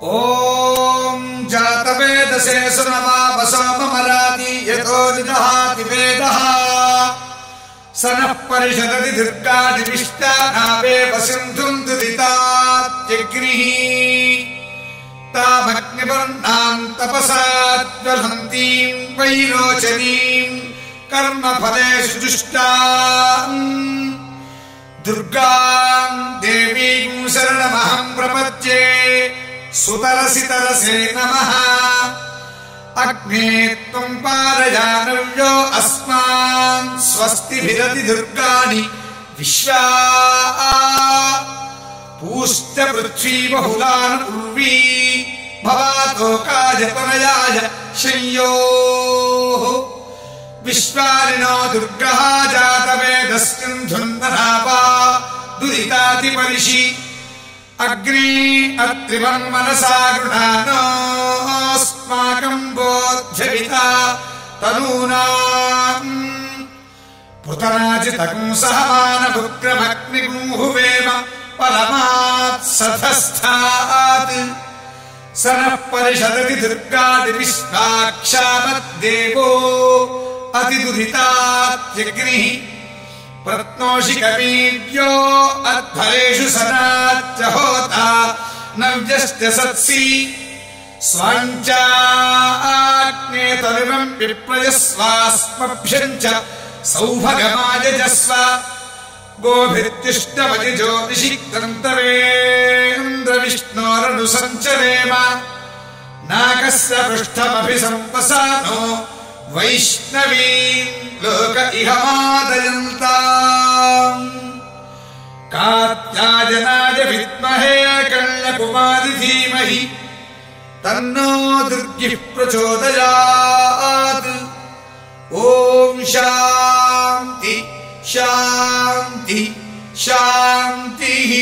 ॐ जातवेदसे सुनवापसोममराति यतो निदहाति वेदः स नः परिषदति दुर्गादिविष्टा नावेव सिन्धुम् दुरितात्यग्निः तामग्निवर्णाम् तपसा ज्वलन्तीम् वैरोचनीम् कर्मफलेषु जुष्टाम् दुर्गाम् देवीम् शरणमहम् प्रपद्ये सुतरसि तरसे नमः अग्ने त्वम् पारयानव्यो अस्मान् स्वस्तिभिरति दुर्गाणि विश्वा पूश्च पृथ्वी बहुलान् उर्वी भवातोकाय तनयाय शय्योः विश्वारिणो दुर्गः जातवेदस्सिन्धुन्नरापा दुरितातिपरिषि अग्नि अत्रिवन्मनसा गृणानोऽस्माकम् बोध्यविता तनूनाम् पुतराजितकम् सहमानभुक्रमग्निगुंहुवेम परमात्सधस्थात् स नः परिषदति दुर्गादिविश्वाक्षामद्देवो अतिदुरितात्यग्निः प्रत्नोषिकवीर्यो अध्वरेषु सनाच्च होता नव्यश्च सत्सि स्वाञ्चाग्ने तरुणम् विप्रयस्वास्मभ्यम् च सौभगमायजस्व गोभिर्तिष्ठमजिजो निशिक्तन्तरेन्द्रविष्णोरनुसञ्चरेम नाकस्य पृष्ठमभिसम्पसानो वैष्णवीम् लोक इहमादयन्ताम् कात्यायनाय विद्महे कन्याकुमारी धीमहि तन्नो दुर्गिः प्रचोदयात् ॐ शान्ति शान्ति शान्तिः।